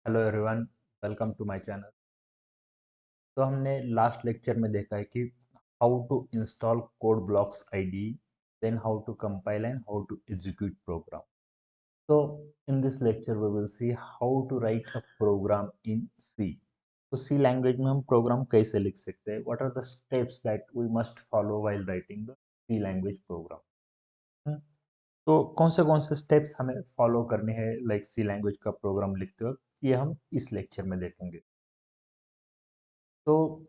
Hello everyone, welcome to my channel. तो हमने last lecture में देखा है कि how to install code blocks IDE, then how to compile and how to execute program. तो in this lecture we will see how to write a program in C. तो C language में हम programme कैसे लिख सकते हैं, what are the steps that we must follow while writing the C language program. तो कौन से स्टेप्स हमें फॉलो करने हैं लाइक सी लैंग्वेज का प्रोग्राम लिखते वक्त, ये हम इस लेक्चर में देखेंगे। तो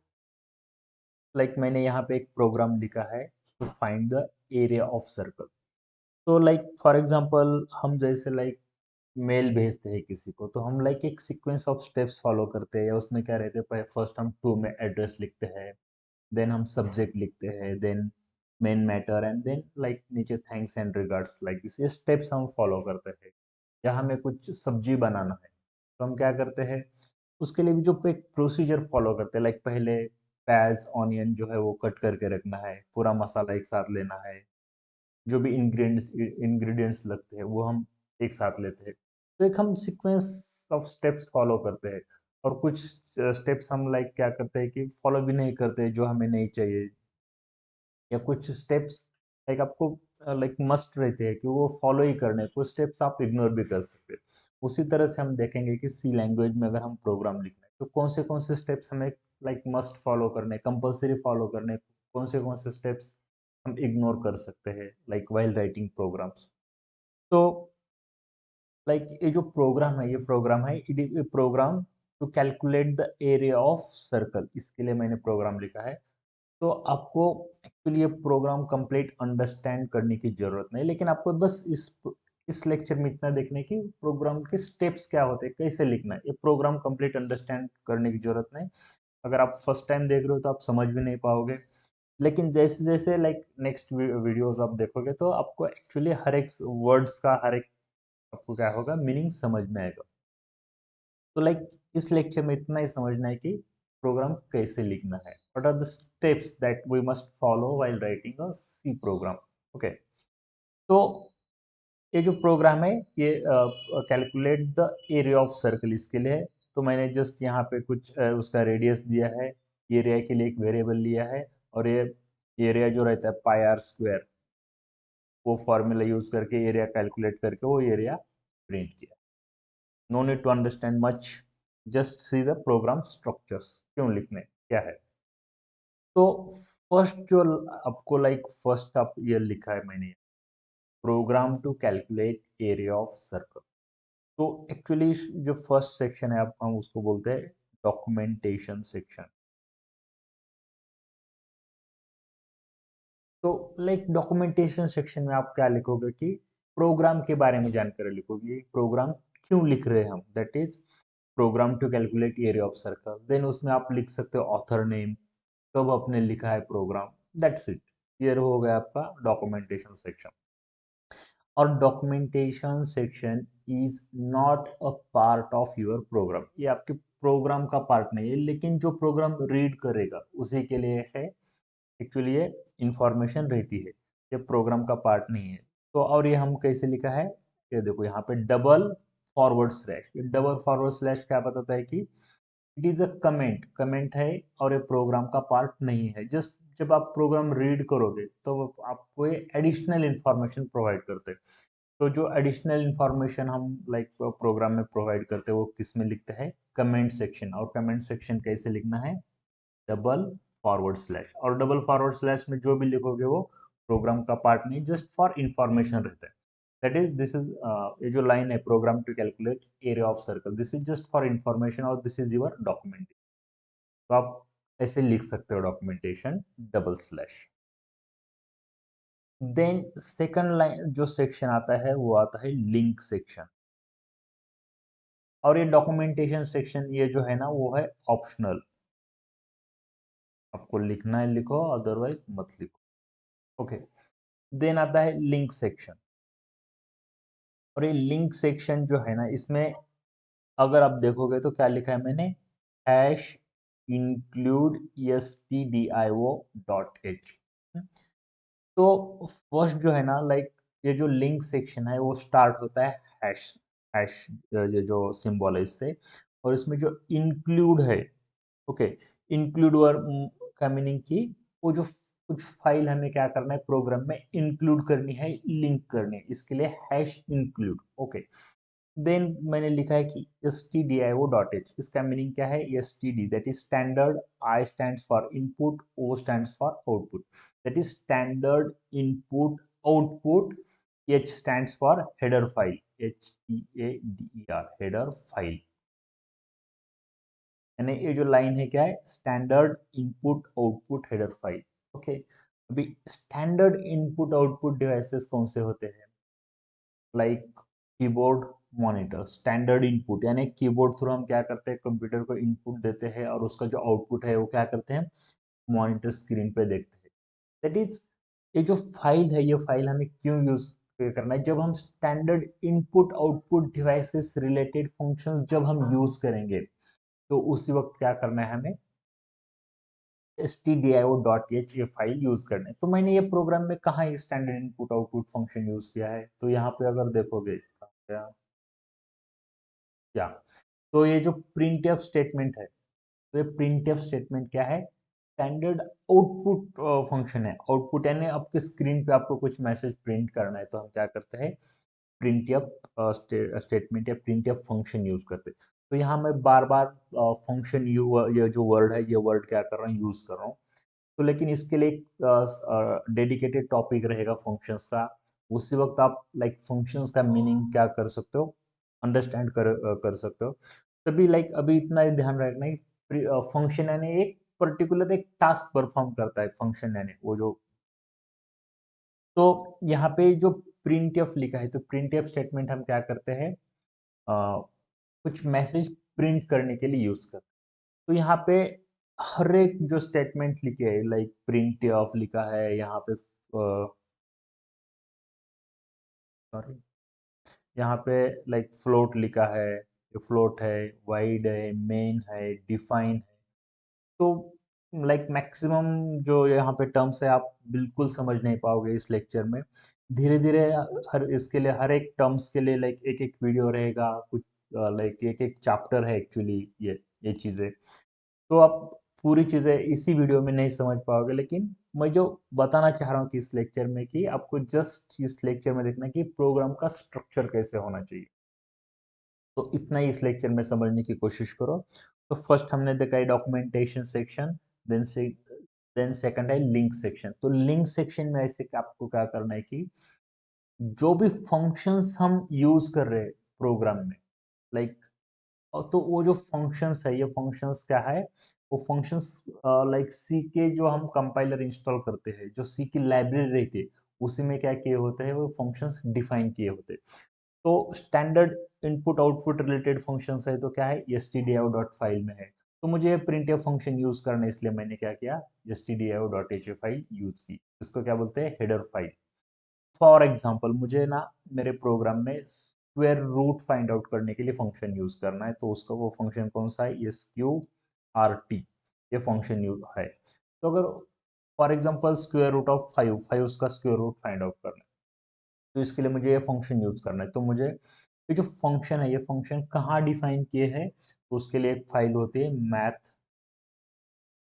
मैंने यहाँ पे एक प्रोग्राम लिखा है to find the area of circle. तो फॉर एग्जांपल हम जैसे मेल भेजते हैं किसी को, तो हम एक सीक्वेंस ऑफ स्टेप्स फॉलो करते हैं। या उसमें क्या रहते हैं, फर्स्ट हम टू में एड्रेस लिखते हैं, देन हम सब्जेक्ट लिखते हैं, then main matter, and then नीचे थैंक्स एंड रिगार्ड्स, ये स्टेप्स हम फॉलो करते हैं। या हमें कुछ सब्जी बनाना है तो हम क्या करते हैं, उसके लिए भी जो एक प्रोसीजर फॉलो करते हैं, पहले प्याज ऑनियन जो है वो कट करके रखना है, पूरा मसाला एक साथ लेना है, जो भी इंग्रेडिएंट्स लगते हैं वो हम एक साथ लेते हैं। तो एक हम सीक्वेंस ऑफ स्टेप्स फॉलो करते हैं। और कुछ स्टेप्स हम क्या करते हैं कि फॉलो भी नहीं करते, जो हमें नहीं चाहिए। या कुछ स्टेप्स आपको मस्ट रहते हैं कि वो फॉलो ही करने हैं। कुछ स्टेप्स आप इग्नोर भी कर सकते हैं। उसी तरह से हम देखेंगे कि सी लैंग्वेज में अगर हम प्रोग्राम लिखना है तो कौन से स्टेप्स हमें मस्ट फॉलो करने, कंपलसरी फॉलो करने, कौन से स्टेप्स हम इग्नोर कर सकते हैं वाइल राइटिंग प्रोग्राम्स। तो ये जो प्रोग्राम है, ये प्रोग्राम है, it is a program to calculate the area of circle. इसके लिए मैंने प्रोग्राम लिखा है। तो आपको एक्चुअली ये प्रोग्राम कंप्लीट अंडरस्टैंड करने की जरूरत नहीं, लेकिन आपको बस इस लेक्चर में इतना देखने की प्रोग्राम के स्टेप्स क्या होते हैं, कैसे लिखना है। ये प्रोग्राम कंप्लीट अंडरस्टैंड करने की जरूरत नहीं। अगर आप फर्स्ट टाइम देख रहे हो तो आप समझ भी नहीं पाओगे। लेकिन जैसे जैसे नेक्स्ट वीडियोस आप देखोगे तो आपको एक्चुअली हर एक वर्ड्स का, हर एक आपको क्या होगा, मीनिंग समझ में आएगा। तो इस लेक्चर में इतना ही समझना है कि प्रोग्राम कैसे लिखना है, what are the steps that we must follow while writing a C program. Okay. तो ये जो प्रोग्राम है ये calculate the area of circle, इसके लिए है। तो मैंने जस्ट यहाँ पे कुछ उसका रेडियस दिया है, एरिया के लिए एक वेरिएबल लिया है। और ये एरिया जो रहता है पाई आर स्क्वायर, वो फॉर्मूला यूज करके एरिया कैलकुलेट करके वो एरिया प्रिंट किया। No need to understand much, just see the program structures, क्यों लिखने क्या है। तो फर्स्ट जो आपको फर्स्ट आप ये लिखा है मैंने, program to calculate area of circle. तो एक्चुअली जो फर्स्ट सेक्शन है आप, हम उसको बोलते हैं डॉक्यूमेंटेशन सेक्शन। तो डॉक्यूमेंटेशन सेक्शन में आप क्या लिखोगे कि प्रोग्राम के बारे में जानकारी लिखोगे, प्रोग्राम क्यों लिख रहे हैं हम, that is program to calculate area of circle. Then उसमें आप लिख सकते हो ऑथर नेम, कब आपने लिखा है प्रोग्राम, दैट्स इट। ये हो गया आपका डॉक्यूमेंटेशन सेक्शन। और documentation section is not a part of your program, ये आपके प्रोग्राम का पार्ट नहीं है, लेकिन जो प्रोग्राम रीड करेगा उसी के लिए है। एक्चुअली ये इंफॉर्मेशन रहती है, ये प्रोग्राम का पार्ट नहीं है। तो और ये हम कैसे लिखा है, ये देखो यहाँ पे डबल फॉरवर्ड स्लैश। ये डबल फॉरवर्ड स्लैश क्या बताता है कि it is a comment, comment है और ये प्रोग्राम का पार्ट नहीं है। जस्ट जब आप प्रोग्राम रीड करोगे तो आपको ये एडिशनल इंफॉर्मेशन प्रोवाइड करते हैं। तो जो एडिशनल इंफॉर्मेशन हम प्रोग्राम में प्रोवाइड करते हैं वो किस में लिखते हैं, कमेंट सेक्शन। और कमेंट सेक्शन कैसे लिखना है, डबल फॉरवर्ड स्लैश। और डबल फॉरवर्ड स्लैश में जो भी लिखोगे वो प्रोग्राम का पार्ट नहीं, जस्ट फॉर इंफॉर्मेशन रहता है। दैट इज दिस इज, ये जो लाइन है program to calculate area of circle, this is just for information और दिस इज योर डॉक्यूमेंट। तो आप ऐसे लिख सकते हो documentation double slash. Then second line जो सेक्शन आता है वो आता है लिंक सेक्शन। और ये डॉक्यूमेंटेशन सेक्शन ये जो है ना वो है ऑप्शनल, आपको लिखना है लिखो, अदरवाइज मत लिखो। ओके। देन आता है लिंक सेक्शन। और ये लिंक सेक्शन जो है ना, इसमें अगर आप देखोगे तो क्या लिखा है मैंने, हैश इंक्लूड stdio.h। तो फर्स्ट जो है ना ये जो लिंक सेक्शन है वो स्टार्ट होता है हैश, हैश ये जो सिंबल है इससे, और इसमें जो इंक्लूड है, ओके, इंक्लूड वर का मीनिंग की वो जो कुछ फाइल हमें क्या करना है प्रोग्राम में इंक्लूड करनी है, लिंक करनी है, इसके लिए हैश इंक्लूड, ओके। देन मैंने लिखा है कि stdio.h, इसका मीनिंग क्या है, std that is standard, I stands for input, O stands for output, that is standard input output, H stands for header file, HEADER header file, यानी ये जो लाइन है क्या है, standard input output header file, okay. अभी standard input output devices कौन से होते हैं, like keyboard, monitor, standard input, यानी कीबोर्ड थ्रू हम क्या करते हैं, कंप्यूटर को इनपुट देते हैं और उसका जो आउटपुट है वो क्या करते हैं, मॉनिटर स्क्रीन पे देखते हैं। दैट इज, ये जो फाइल है ये फाइल हमें क्यों यूज करना है, जब हम standard input output devices related functions जब हम यूज करेंगे, तो उसी वक्त क्या करना है हमें, stdio.h ये फाइल यूज करना है। तो मैंने ये प्रोग्राम में कहाँ standard input output function use किया है, तो यहाँ पे अगर देखोगे क्या, तो ये जो printf स्टेटमेंट है, तो ये printf स्टेटमेंट क्या है, स्टैंडर्ड आउटपुट फंक्शन है। आउटपुट यानी आपके स्क्रीन पे आपको कुछ मैसेज प्रिंट करना है, तो हम क्या करते हैं, printf स्टेटमेंट या printf फंक्शन यूज करते हैं। तो यहाँ मैं बार बार फंक्शन ये जो वर्ड है ये वर्ड क्या कर रहा हूँ, यूज कर रहा हूँ। तो लेकिन इसके लिए एक डेडिकेटेड टॉपिक रहेगा फंक्शंस का, उसी वक्त आप लाइक फंक्शंस का मीनिंग क्या कर सकते हो, अंडरस्टैंड कर सकते हो। तभी लाइक अभी इतना ही ध्यान रखना है, फंक्शन यानी एक पर्टिकुलर एक टास्क परफॉर्म करता है फंक्शन, यानी वो जो, तो यहाँ पे जो प्रिंट एफ लिखा है, तो प्रिंट एफ स्टेटमेंट हम क्या करते हैं, कुछ मैसेज प्रिंट करने के लिए यूज करते हैं। तो यहाँ पे हर एक जो स्टेटमेंट लिखे है, लाइक प्रिंट ऑफ लिखा है यहाँ पे, सॉरी, यहाँ पे लाइक फ्लोट लिखा है, ये फ्लोट है, वाइड है, मेन है, डिफाइन है। तो लाइक मैक्सिमम जो यहाँ पे टर्म्स है आप बिल्कुल समझ नहीं पाओगे इस लेक्चर में। धीरे धीरे हर इसके लिए हर एक टर्म्स के लिए लाइक एक एक वीडियो रहेगा, कुछ लाइक एक एक चैप्टर है एक्चुअली, ये चीज़ें, तो आप पूरी चीज़ें इसी वीडियो में नहीं समझ पाओगे। लेकिन मैं जो बताना चाह रहा हूँ कि इस लेक्चर में, कि आपको जस्ट इस लेक्चर में देखना है कि प्रोग्राम का स्ट्रक्चर कैसे होना चाहिए, तो इतना ही इस लेक्चर में समझने की कोशिश करो। तो फर्स्ट हमने देखा है डॉक्यूमेंटेशन सेक्शन, देन से देन सेकंड है लिंक सेक्शन। तो लिंक सेक्शन में ऐसे कि आपको क्या करना है कि जो भी फंक्शंस हम यूज कर रहे हैं प्रोग्राम में, लाइक, और तो वो जो फंक्शंस है, ये फंक्शंस क्या है, वो फंक्शंस लाइक सी के जो हम कंपाइलर इंस्टॉल करते हैं, जो सी की लाइब्रेरी रहती है, उसी में क्या किए होते हैं, वो फंक्शंस डिफाइन किए होते हैं। तो standard input output related functions है, तो क्या है, stdio डॉट फाइल में है। तो मुझे printf फंक्शन यूज करना है, इसलिए मैंने क्या किया, stdio dot h file use की, इसको क्या बोलते हैं, हेडर फाइल। फॉर एग्जाम्पल मुझे ना मेरे प्रोग्राम में स्क्वायर रूट फाइंड आउट करने के लिए फंक्शन यूज करना है, तो उसका वो फंक्शन कौन सा है, sqrt, ये फंक्शन यूज है। तो अगर for example square root of 5, 5 उसका स्क्वायर रूट फाइंड आउट करना है, तो इसके लिए मुझे ये फंक्शन यूज करना है। तो मुझे ये जो फंक्शन है, ये फंक्शन कहाँ डिफाइन किए हैं, तो उसके लिए एक फाइल होती है मैथ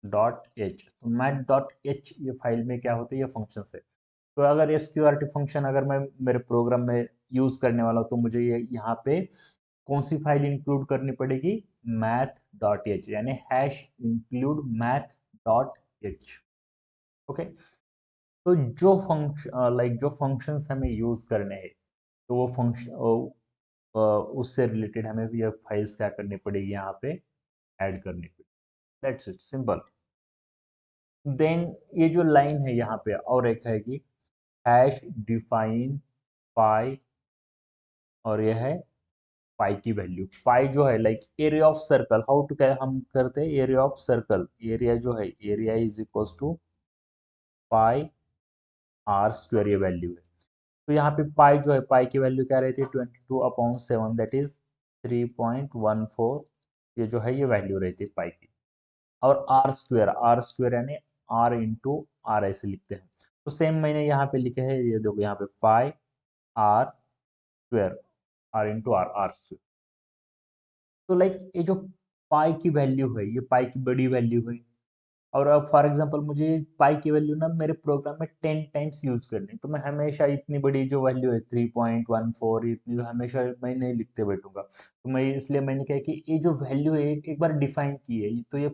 डॉट एच। तो मैथ डॉट एच ये फाइल में क्या होती है, ये फंक्शन है। तो अगर एसक्यूआरटी फंक्शन अगर मैं मेरे प्रोग्राम में यूज करने वाला हूँ, तो मुझे ये यहाँ पे कौन सी फाइल इंक्लूड करनी पड़ेगी, मैथ डॉट एच, यानी hash include math dot H, okay. तो जो फंक्शन लाइक जो फंक्शंस हमें यूज करने हैं, तो वो फंक्शन उससे रिलेटेड हमें भी ये फाइल्स क्या करनी पड़ेगी, यहाँ पे ऐड करनी पड़ेगी। That's it, simple. देन ये जो लाइन है यहाँ पे और एक है कि हैश डिफाइन पाई, और यह है पाई की वैल्यू। पाई जो है like area of circle, how to क्या हम करते हैं, एरिया ऑफ सर्कल, एरिया जो है, area is equal to pi r square, ये वैल्यू है। तो यहाँ पे पाई जो है, पाई की वैल्यू क्या रहती है, 22/7, दैट इज 3.14, ये जो है ये वैल्यू रहती है पाई की। और आर स्क्वायर यानी आर इंटू आर ऐसे लिखते हैं। तो सेम मैंने यहाँ पे लिखे है, ये देखो यहाँ पे pi r square, r into r, r square. तो लाइक ये जो पाई की वैल्यू है, ये पाई की बड़ी वैल्यू है, और अब फॉर एग्जांपल मुझे पाई की वैल्यू ना मेरे प्रोग्राम में 10 टाइम्स यूज करनी है, तो मैं हमेशा इतनी बड़ी जो वैल्यू है 3.14, इतनी हमेशा मैं नहीं लिखते बैठूंगा। तो मैं इसलिए मैंने कहा कि ये जो वैल्यू है एक बार डिफाइन की है, तो ये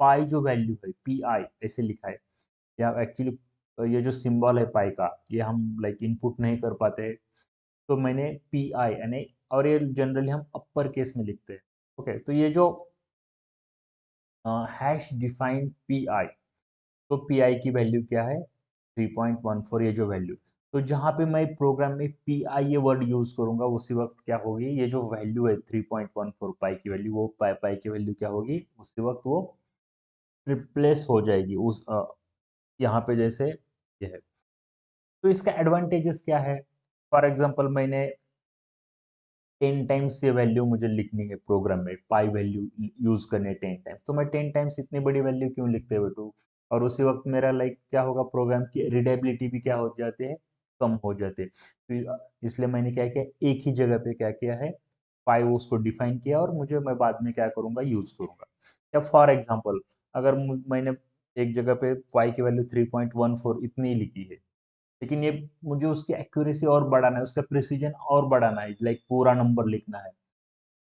पाई जो वैल्यू है पी आई ऐसे लिखा है, या एक्चुअली ये जो सिंबल है पाई का, ये हम लाइक इनपुट नहीं कर पाते, तो मैंने पी आई यानी, और ये जनरली हम अपर केस में लिखते हैं। ओके, तो ये जो हैश डिफाइन पी आई, तो पी आई की वैल्यू क्या है 3.14, ये जो वैल्यू, तो जहाँ पे मैं प्रोग्राम में पी आई ये वर्ड यूज करूंगा उसी वक्त क्या होगी, ये जो वैल्यू है 3.14 पाई की वैल्यू, वो पाई की वैल्यू क्या होगी उसी वक्त वो रिप्लेस हो जाएगी उस यहाँ पे जैसे ये है। तो इसका एडवांटेजेस क्या है, फॉर एग्जांपल मैंने 10 टाइम्स ये वैल्यू मुझे लिखनी है प्रोग्राम में, पाई वैल्यू यूज करनी है 10 टाइम्स, तो मैं 10 टाइम्स इतनी बड़ी वैल्यू क्यों लिखते बैठूँ, और उसी वक्त मेरा लाइक क्या होगा, प्रोग्राम की रीडेबिलिटी भी क्या हो जाती है, कम हो जाती है। तो इसलिए मैंने क्या किया, एक ही जगह पे क्या किया है, पाई उसको डिफाइन किया, और मुझे मैं बाद में क्या करूंगा, यूज करूंगा। या फॉर एग्जाम्पल अगर मैंने एक जगह पे पाई की वैल्यू 3.14 इतनी लिखी है, लेकिन ये मुझे उसकी एक्यूरेसी और बढ़ाना है, उसका प्रिसीजन और बढ़ाना है, लाइक पूरा नंबर लिखना है।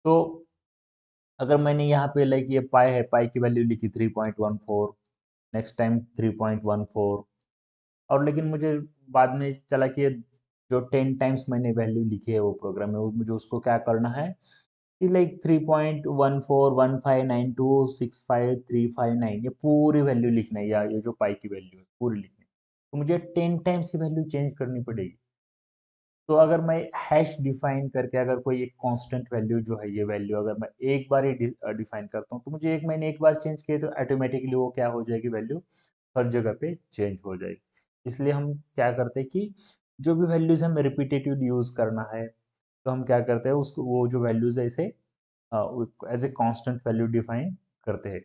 तो अगर मैंने यहाँ पे लाइक ये पाई है, पाई की वैल्यू लिखी 3.14, नेक्स्ट टाइम 3.14, और लेकिन मुझे बाद में चला कि ये जो 10 टाइम्स मैंने वैल्यू लिखी है वो प्रोग्राम में, वो मुझे उसको क्या करना है कि लाइक 3.14159265 359 ये पूरी वैल्यू लिखना है, या ये जो पाई की वैल्यू है पूरी लिखनी है, तो मुझे 10 टाइम्स ये वैल्यू चेंज करनी पड़ेगी। तो अगर मैं हैश डिफाइन करके अगर कोई एक कांस्टेंट वैल्यू जो है, ये वैल्यू अगर मैं एक बार ही डिफाइन करता हूँ, तो मुझे मैंने एक बार चेंज किए तो ऑटोमेटिकली वो क्या हो जाएगी, वैल्यू हर जगह पे चेंज हो जाएगी। इसलिए हम क्या करते हैं कि जो भी वैल्यूज हमें रिपीटेटिव यूज करना है, तो हम क्या करते हैं उसको, वो जो वैल्यूज है इसे as a constant value define करते हैं।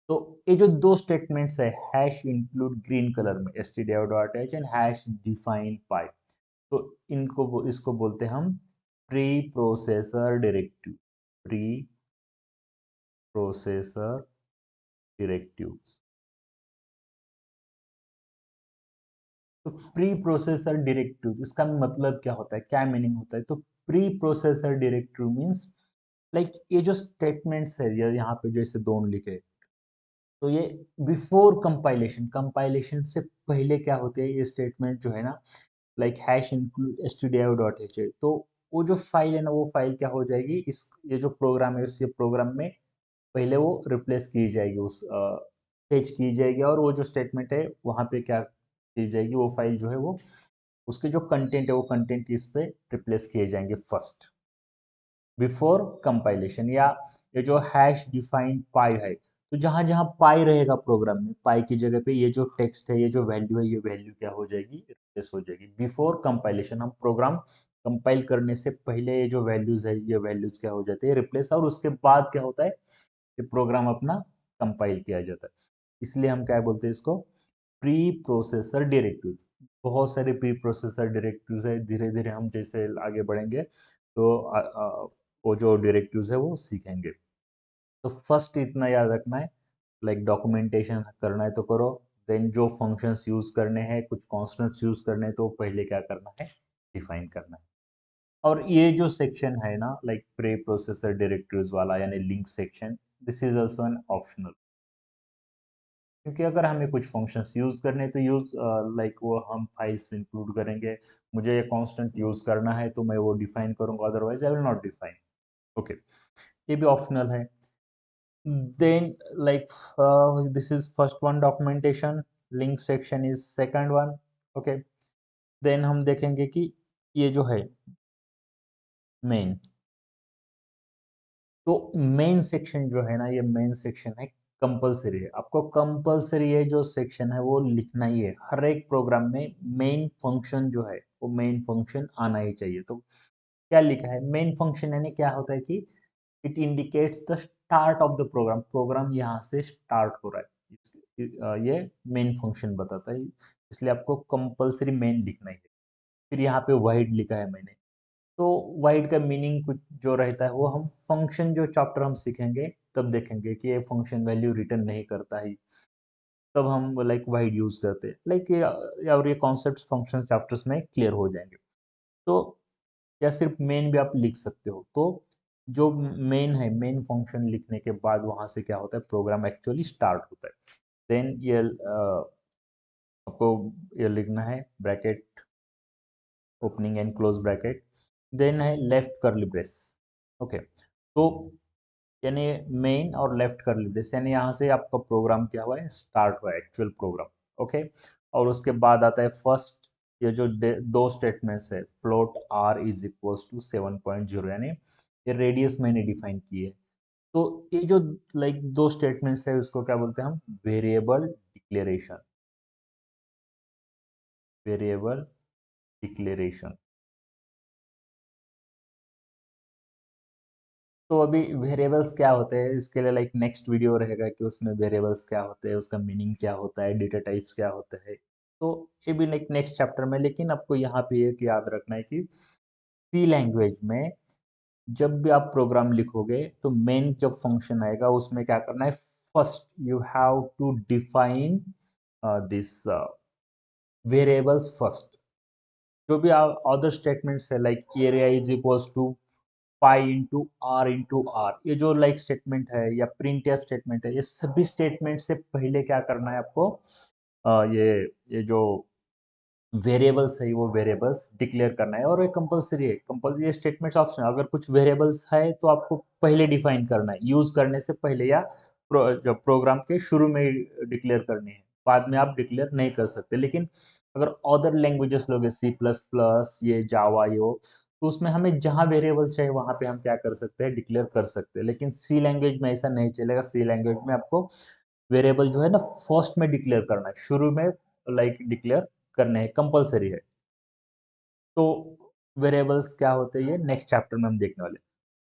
तो ये जो दो स्टेटमेंट्स है, हैश इंक्लूड ग्रीन कलर में stdio.h एंड हैश डिफाइन पाई, तो इसको बोलते हैं हम pre processor directive, pre processor directive. तो प्री प्रोसेसर डायरेक्टिव इसका मतलब क्या होता है, क्या मीनिंग होता है, तो pre processor directive means like ये जो स्टेटमेंट्स है, यहाँ पे जैसे दोनों लिखे, तो ये बिफोर कंपाइलेशन, कंपाइलेशन से पहले क्या होते हैं ये स्टेटमेंट जो है ना, लाइक हैश इंक्लूड stdio.h, तो वो जो फाइल है ना, वो फाइल क्या हो जाएगी, इस ये जो प्रोग्राम है उस प्रोग्राम में पहले वो रिप्लेस की जाएगी, उस फेच की जाएगी, और वो जो स्टेटमेंट है वहाँ पे क्या की जाएगी, वो फाइल जो है वो उसके जो कंटेंट है वो कंटेंट इस पे रिप्लेस किए जाएंगे फर्स्ट, बिफोर कंपाइलेशन। या ये जो हैश डिफाइंड पाई है, तो जहां जहां पाई रहेगा प्रोग्राम में, पाई की जगह पे ये जो टेक्स्ट है, ये जो वैल्यू है, ये वैल्यू क्या हो जाएगी, रिप्लेस हो जाएगी बिफोर कंपाइलेशन। हम प्रोग्राम कंपाइल करने से पहले ये जो वैल्यूज है, ये वैल्यूज क्या हो जाती है, रिप्लेस, और उसके बाद क्या होता है, ये प्रोग्राम अपना कंपाइल किया जाता है। इसलिए हम क्या बोलते हैं इसको, प्री प्रोसेसर डायरेक्टिव्स। बहुत सारे प्री प्रोसेसर डायरेक्टिव्स है, धीरे धीरे हम जैसे आगे बढ़ेंगे तो वो जो डायरेक्टिव्स है वो सीखेंगे। तो फर्स्ट इतना याद रखना है, लाइक डॉक्यूमेंटेशन करना है तो करो, देन जो फंक्शंस यूज करने हैं, कुछ कॉन्स्टेंट्स यूज करने हैं, तो पहले क्या करना है, डिफाइन करना है। और ये जो सेक्शन है ना, लाइक प्री प्रोसेसर डायरेक्टिव्स वाला यानी link section, this is also an optional, क्योंकि अगर हमें कुछ फंक्शंस यूज करने तो यूज लाइक वो हम फाइल्स इंक्लूड करेंगे, मुझे ये कांस्टेंट यूज करना है तो मैं वो डिफाइन करूंगा, otherwise I will not define. Okay, ये भी ऑप्शनल है। Then like this is first one, documentation, link section is second one. Okay, then हम देखेंगे कि ये जो है मेन, तो मेन सेक्शन जो है ना, ये मेन सेक्शन है कंपलसरी है, आपको कंपलसरी है जो सेक्शन है वो लिखना ही है हर एक प्रोग्राम में, मेन फंक्शन जो है वो मेन फंक्शन आना ही चाहिए। तो क्या लिखा है, मेन फंक्शन यानी क्या होता है कि it indicates the start of the program, program यहाँ से स्टार्ट हो रहा है, ये मेन फंक्शन बताता है, इसलिए आपको कंपलसरी मेन लिखना ही है। फिर यहाँ पे वाइड लिखा है मैंने, तो वाइड का मीनिंग कुछ जो रहता है वो हम फंक्शन जो चैप्टर हम सीखेंगे तब देखेंगे कि ये फंक्शन वैल्यू रिटर्न नहीं करता है, तब हम लाइक वाइड यूज करते हैं लाइक और ये कॉन्सेप्ट फंक्शन चैप्टर्स में क्लियर हो जाएंगे। तो या सिर्फ मेन भी आप लिख सकते हो। तो जो मेन है, मेन फंक्शन लिखने के बाद वहां से क्या होता है, प्रोग्राम एक्चुअली स्टार्ट होता है। देन ये आपको ये लिखना है bracket, opening and close bracket, then है लेफ्ट कर्ली ब्रेस। ओके, तो यानी मेन और लेफ्ट कर्ली ब्रेस, यानी यहाँ से आपका प्रोग्राम क्या हुआ है, स्टार्ट हुआ है एक्चुअल प्रोग्राम। ओके, और उसके बाद आता है फर्स्ट, ये जो दो स्टेटमेंट्स है, float r is equals to 7.0, यानी ये रेडियस मैंने डिफाइन की है। तो ये जो लाइक दो स्टेटमेंट्स है उसको क्या बोलते हैं हम, वेरिएबल डिक्लेरेशन, वेरिएबल डिक्लेरेशन। तो अभी वेरिएबल्स क्या होते हैं इसके लिए लाइक नेक्स्ट वीडियो रहेगा कि उसमें वेरिएबल्स क्या होते हैं, उसका मीनिंग क्या होता है, डेटा टाइप्स क्या होता है। तो ये भी लाइक नेक्स्ट चैप्टर में, लेकिन आपको यहाँ पे एक याद रखना है कि सी लैंग्वेज में जब भी आप प्रोग्राम लिखोगे तो मेन जब फंक्शन आएगा उसमें क्या करना है, first you have to define this variables first. जो भी अदर स्टेटमेंट्स है like area is equals to pi into r, ये जो लाइक स्टेटमेंट है या प्रिंट एफ स्टेटमेंट है, ये सभी स्टेटमेंट से पहले क्या करना है आपको, ये जो वेरिएबल्स है वो वेरिएबल्स डिक्लेयर करना है, और ये कंपलसरी है, कंपलसरी, ये स्टेटमेंट्स ऑप्शन, अगर कुछ वेरिएबल्स है तो आपको पहले डिफाइन करना है, यूज करने से पहले या जब प्रोग्राम के शुरू में डिक्लेयर करनी है, बाद में आप डिक्लेयर नहीं कर सकते। लेकिन अगर अदर लैंग्वेजेस लोगे, सी प्लस प्लस, ये जावा, यो, तो उसमें हमें जहाँ वेरिएबल चाहिए वहां पे हम क्या कर सकते हैं, डिक्लेयर कर सकते हैं। लेकिन सी लैंग्वेज में ऐसा नहीं चलेगा, सी लैंग्वेज में आपको वेरिएबल जो है ना फर्स्ट में डिक्लेयर करना है, शुरू में लाइक डिक्लेयर करने हैं, कंपलसरी है। तो वेरिएबल्स क्या होते हैं ये नेक्स्ट चैप्टर में हम देखने वाले हैं।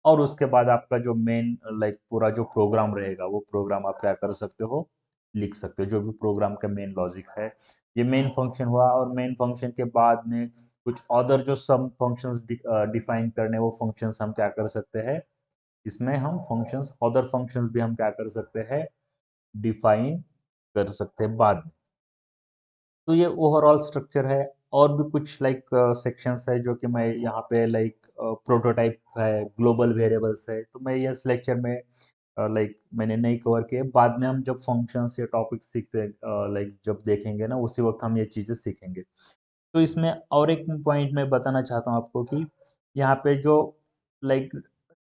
और उसके बाद आपका जो मेन लाइक पूरा जो प्रोग्राम रहेगा वो प्रोग्राम आप क्या कर सकते हो, लिख सकते हो, जो भी प्रोग्राम का मेन लॉजिक है। ये मेन फंक्शन हुआ, और मेन फंक्शन के बाद में कुछ अदर जो सम फंक्शंस डिफाइन करने, वो फंक्शंस हम क्या कर सकते हैं, इसमें हम फंक्शंस, अदर फंक्शंस भी हम क्या कर सकते हैं, डिफाइन कर सकते हैं बाद में। तो ये ओवरऑल स्ट्रक्चर है। और भी कुछ लाइक सेक्शंस है जो कि मैं यहाँ पे लाइक प्रोटोटाइप है, ग्लोबल वेरिएबल्स है, तो मैं इस लेक्चर में लाइक मैंने नहीं कवर किए, बाद में हम जब फंक्शंस या टॉपिक्स सीखते लाइक जब देखेंगे ना उसी वक्त हम ये चीज़ें सीखेंगे। तो इसमें और एक पॉइंट मैं बताना चाहता हूँ आपको कि यहाँ पे जो लाइक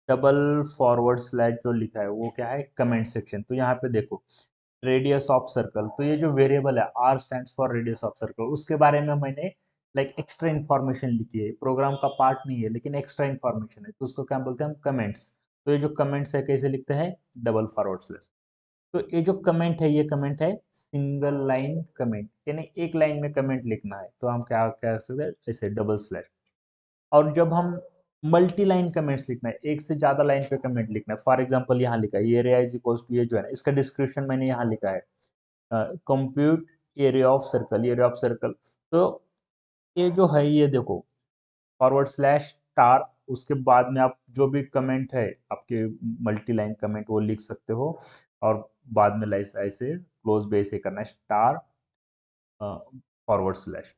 डबल फॉरवर्ड स्लैश जो लिखा है वो क्या है, कमेंट सेक्शन। तो यहाँ पे देखो, रेडियस ऑफ सर्कल, तो ये जो वेरिएबल है r stands for radius of circle, उसके बारे में मैंने लाइक एक्स्ट्रा इन्फॉर्मेशन लिखी है, प्रोग्राम का पार्ट नहीं है लेकिन एक्स्ट्रा इन्फॉर्मेशन है, तो उसको क्या बोलते हैं हम, कमेंट्स। तो ये जो कमेंट्स है कैसे लिखते हैं, डबल फॉरवर्ड स्लैश। तो ये जो कमेंट है, ये कमेंट है सिंगल लाइन कमेंट, यानी एक लाइन में कमेंट लिखना है, तो हम क्या कह सकते हैं, ऐसे डबल स्लैश। और जब हम मल्टी लाइन कमेंट्स लिखना है, एक से ज्यादा लाइन पे कमेंट लिखना है, फॉर एग्जांपल यहाँ लिखा है ये एरिया इज इक्वल्स टू, ये जो है ना इसका डिस्क्रिप्शन मैंने यहाँ लिखा है, compute area of circle, area of circle. तो ये जो है ये देखो, फॉरवर्ड स्लैश स्टार, उसके बाद में आप जो भी कमेंट है आपके मल्टी लाइन कमेंट वो लिख सकते हो, और बाद में लाइस ऐसे क्लोज बेस से करना है स्टार फॉरवर्ड स्लैश।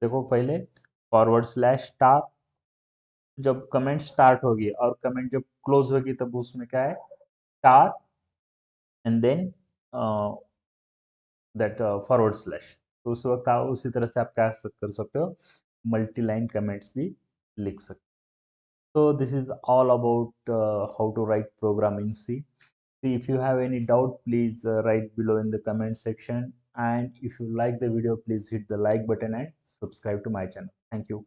देखो पहले फॉरवर्ड स्लैश स्टार, जब कमेंट स्टार्ट होगी और कमेंट जब क्लोज होगी तब उसमें क्या है, star and then that forward slash. तो उस वक्त आप उसी तरह से आप क्या कर सकते हो, मल्टी लाइन कमेंट्स भी लिख सकते हो। So this is all about how to write program in C. See, if you have any doubt, please write below in the comment section. And if you like the video, please hit the like button and subscribe to my channel. Thank you.